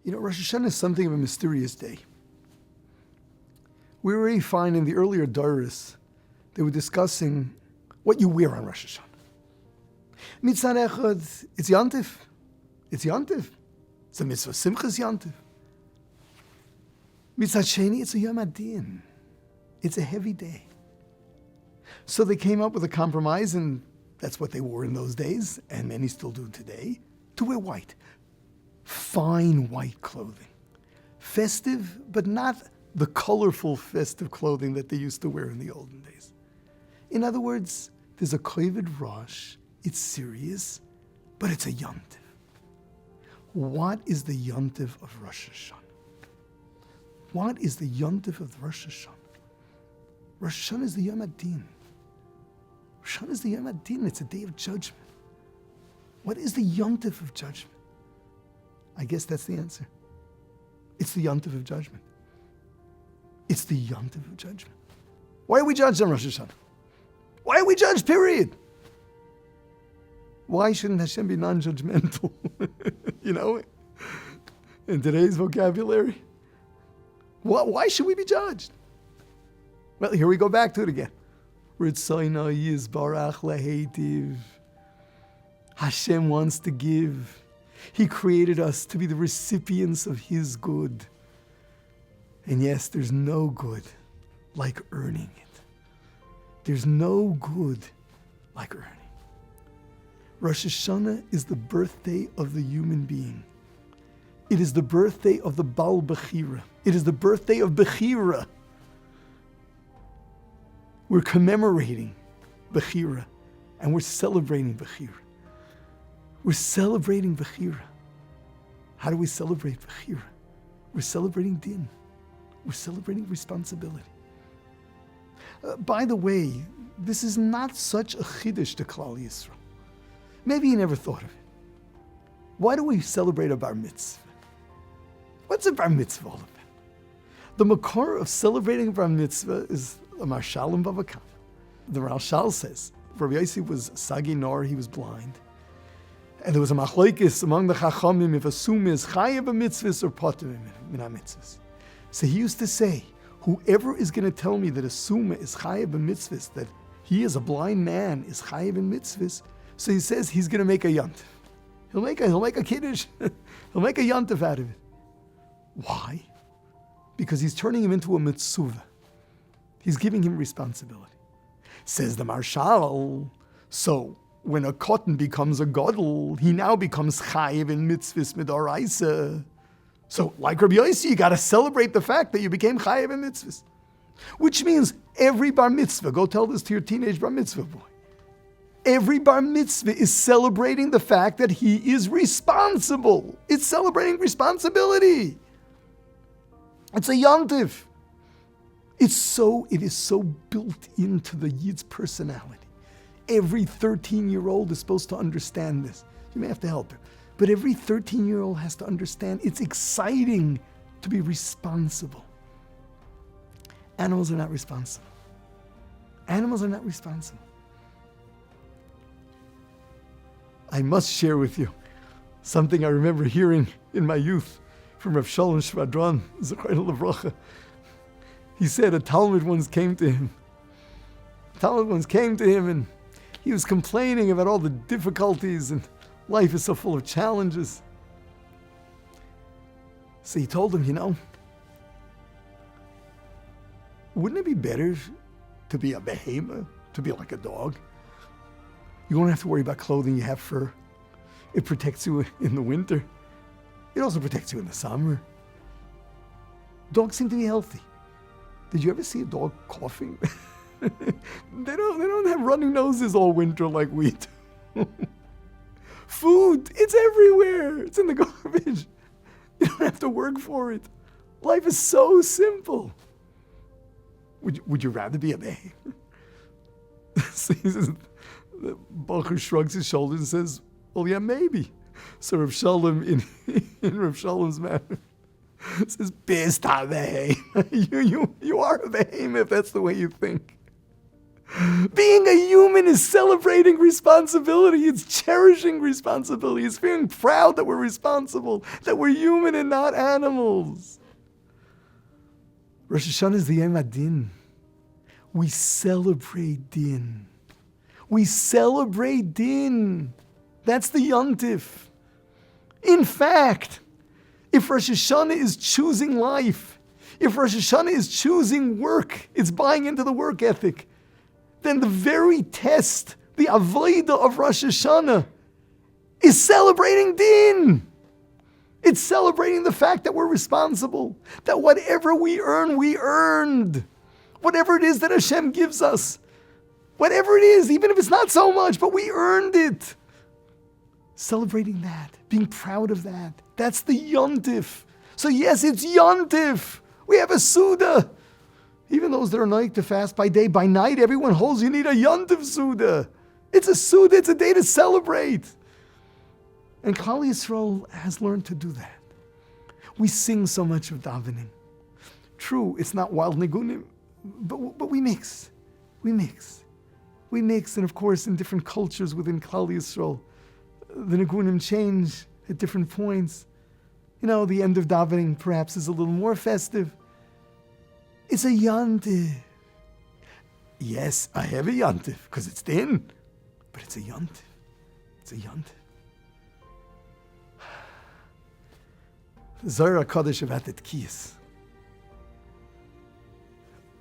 Rosh Hashanah is something of a mysterious day. We already find in the earlier Doros, they were discussing what you wear on Rosh Hashanah. Mitzad Echad, it's Yom Tov. It's Yom Tov. It's a mitzvah simchas Yom Tov. Mitzad Sheni, it's a Yom Hadin. It's a heavy day. So they came up with a compromise, and that's what they wore in those days, and many still do today, to wear white. Fine white clothing. Festive, but not the colorful festive clothing that they used to wear in the olden days. In other words, there's a kovid rosh, it's serious, but it's a Yom Tov. What is the Yom Tov of Rosh Hashanah? What is the Yom Tov of Rosh Hashanah? Rosh Hashanah is the Yom Hadin. Rosh Hashanah is the Yom Hadin. It's a day of judgment. What is the Yom Tov of judgment? I guess that's the answer. It's the Yom Tov of judgment. It's the Yom Tov of judgment. Why are we judged on Rosh Hashanah? Why are we judged, period? Why shouldn't Hashem be non-judgmental? In today's vocabulary. Why should we be judged? Well, here we go back to it again. Hashem wants to give. He created us to be the recipients of His good. And yes, there's no good like earning it. There's no good like earning. Rosh Hashanah is the birthday of the human being. It is the birthday of the Baal Bejirá. It is the birthday of Bejirá. We're commemorating Bejirá, and we're celebrating Bejirá. We're celebrating Bejirá. How do we celebrate Bejirá? We're celebrating din. We're celebrating responsibility. By the way, this is not such a chiddush to Klal Yisrael. Maybe you never thought of it. Why do we celebrate a Bar Mitzvah? What's a Bar Mitzvah all about? The makor of celebrating a Bar Mitzvah is a marshalim bavakam. The Rashal says, Rabbi Yossi was sagi nor, he was blind. And there was a machlokes among the chachamim if a sum is chayav a mitzvahs or potter min mitzvahs. So he used to say, whoever is going to tell me that a summa is chayav a mitzvahs, that he is a blind man, is chayav in mitzvahs, so he says he's going to make a yont. He'll make a kiddush. He'll make a yont out of it. Why? Because he's turning him into a mitzvah. He's giving him responsibility. Says the Marshal, so when a cotton becomes a gadol, he now becomes chayiv in mitzvahs midoraisa. So like Rabbi Yossi, you got to celebrate the fact that you became chayiv in mitzvahs. Which means every bar mitzvah, go tell this to your teenage bar mitzvah boy. Every bar mitzvah is celebrating the fact that he is responsible. It's celebrating responsibility. It's a Yom Tov. It is so built into the Yid's personality. Every 13-year-old is supposed to understand this. You may have to help him. But every 13-year-old has to understand it's exciting to be responsible. Animals are not responsible. Animals are not responsible. I must share with you something I remember hearing in my youth from Rav Shalom Shwadron Z. He said a Talmud once came to him. And he was complaining about all the difficulties and life is so full of challenges. So he told him, wouldn't it be better to be a behemoth, to be like a dog? You don't have to worry about clothing, you have fur. It protects you in the winter. It also protects you in the summer. Dogs seem to be healthy. Did you ever see a dog coughing? They don't have running noses all winter like we do. Food, it's everywhere. It's in the garbage. You don't have to work for it. Life is so simple. Would you rather be a babe? So he says, the Bacher shrugs his shoulders and says, well, yeah, maybe. So Rav Shalom, in Rav Shalom's manner, says, Bist ha-behem. You are a behem if that's the way you think. Being a human is celebrating responsibility. It's cherishing responsibility. It's feeling proud that we're responsible, that we're human and not animals. Rosh Hashanah is the Yom Hadin. We celebrate din. We celebrate din. That's the Yom Tov. In fact, if Rosh Hashanah is choosing life, if Rosh Hashanah is choosing work, it's buying into the work ethic, then the very test, the avodah of Rosh Hashanah, is celebrating din. It's celebrating the fact that we're responsible, that whatever we earn, we earned. Whatever it is that Hashem gives us, whatever it is, even if it's not so much, but we earned it. Celebrating that, being proud of that. That's the Yom Tov. So yes, it's Yom Tov. We have a Suda. Even those that are like to fast by day, by night, everyone holds you need a Yom Tov Suda. It's a Suda, it's a day to celebrate. And Klal Yisrael has learned to do that. We sing so much of davening. True, it's not wild nigunim, but we mix. We mix. We mix, and of course, in different cultures within Klal Yisrael, the nigunim change at different points. You know, the end of davening perhaps is a little more festive. It's a Yom Tov. Yes, I have a Yom Tov, because it's din, but it's a Yom Tov. It's a Yom Tov. Zohar HaKadosh about the Tkiyas.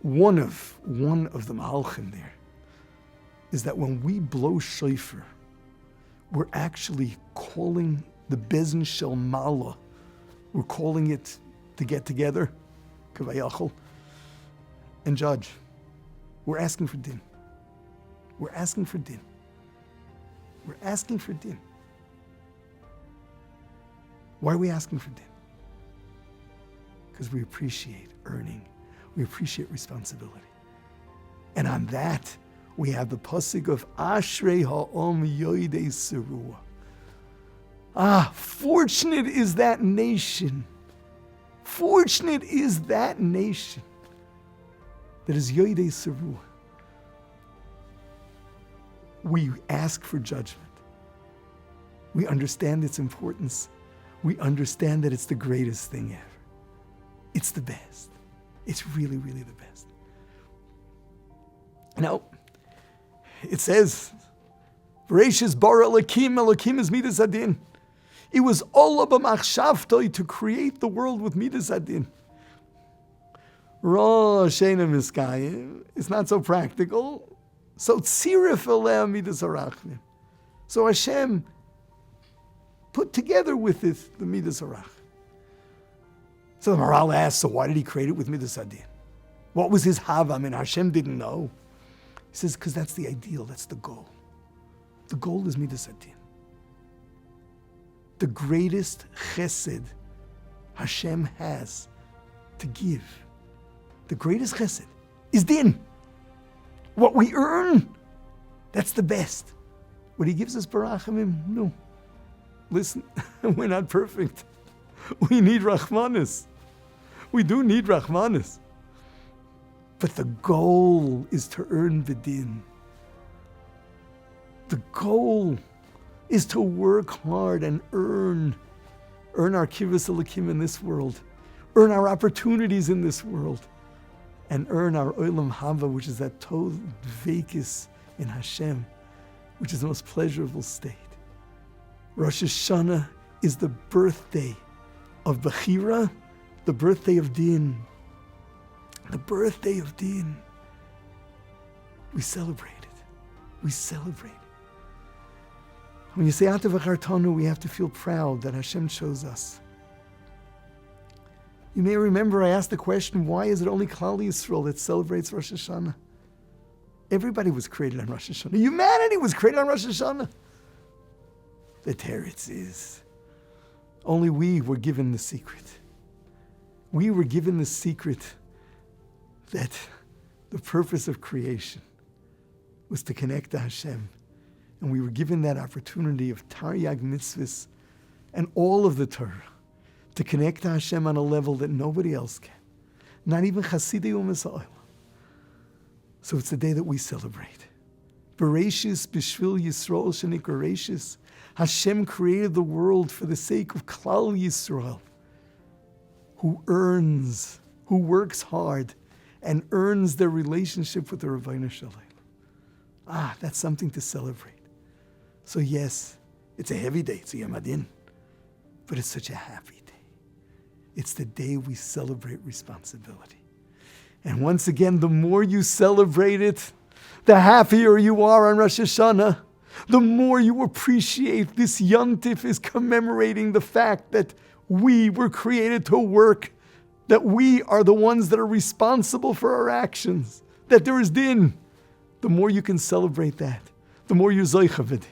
One of the Mahalchim there is that when we blow shofar, we're actually calling the Bezin Shel Mala. We're calling it to get together, Kavayachol, and judge. We're asking for din. We're asking for din. We're asking for din. Why are we asking for din? Because we appreciate earning. We appreciate responsibility. And on that, we have the pasuk of Ashrei ha'om yoidei serua. Fortunate is that nation. Fortunate is that nation that is yoidei serua. We ask for judgment. We understand its importance. We understand that it's the greatest thing ever. It's the best. It's really, really the best. Now, it says, Bereshis bara Elokim, Elokim is midas hadin. It was olah b'machshavtoi to create the world with midas hadin. Rosh Hashaná miskayim. It's not so practical. So tzirif eleh midas harachmim. So Hashem put together with it the midas harach. So the Maral asks, so why did he create it with midas hadin? What was his hava? I mean, Hashem didn't know. He says, because that's the ideal, that's the goal. The goal is midas hadin. The greatest chesed Hashem has to give, the greatest chesed, is din. What we earn, that's the best. What he gives us, barachamim, no. Listen, we're not perfect. We need rachmanis. We do need rachmanis. But the goal is to earn vidin. The goal is to work hard and earn our kivus elikim in this world, earn our opportunities in this world, and earn our olam haba, which is that tov vekis in Hashem, which is the most pleasurable state. Rosh Hashanah is the birthday of Bejirá, the birthday of din. The birthday of din. We celebrate it. We celebrate it. When you say Atav Achartanu, we have to feel proud that Hashem chose us. You may remember I asked the question, why is it only Klal Yisrael that celebrates Rosh Hashanah? Everybody was created on Rosh Hashanah. Humanity was created on Rosh Hashanah. The teretz is, only we were given the secret. We were given the secret that the purpose of creation was to connect to Hashem. And we were given that opportunity of Taryag mitzvahs and all of the Torah to connect to Hashem on a level that nobody else can. Not even Chasidei U'Mesa'il. So it's the day that we celebrate. Bereshis b'shvil Yisrael shenik bereshis. Hashem created the world for the sake of Klal Yisrael, who works hard, and earns their relationship with the Ribono Shel Olam. That's something to celebrate. So yes, it's a heavy day, it's a Yom Hadin, but it's such a happy day. It's the day we celebrate responsibility. And once again, the more you celebrate it, the happier you are on Rosh Hashaná. The more you appreciate this Yom Tov is commemorating the fact that we were created to work, that we are the ones that are responsible for our actions, that there is din. The more you can celebrate that, the more you're zoicha v'din.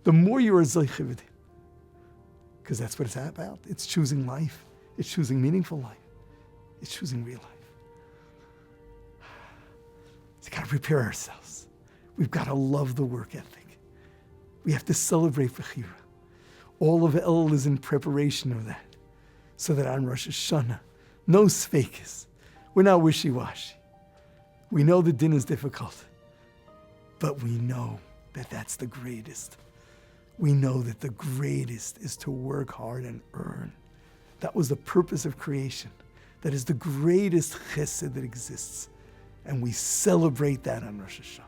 The more you are zoicha v'din. Because that's what it's about. It's choosing life. It's choosing meaningful life. It's choosing real life. So we've got to prepare ourselves. We've got to love the work ethic. We have to celebrate Bejirá. All of El is in preparation of that. So that on Rosh Hashanah, no sfeikis. We're not wishy-washy. We know the din is difficult, but we know that that's the greatest. We know that the greatest is to work hard and earn. That was the purpose of creation. That is the greatest chesed that exists. And we celebrate that on Rosh Hashanah.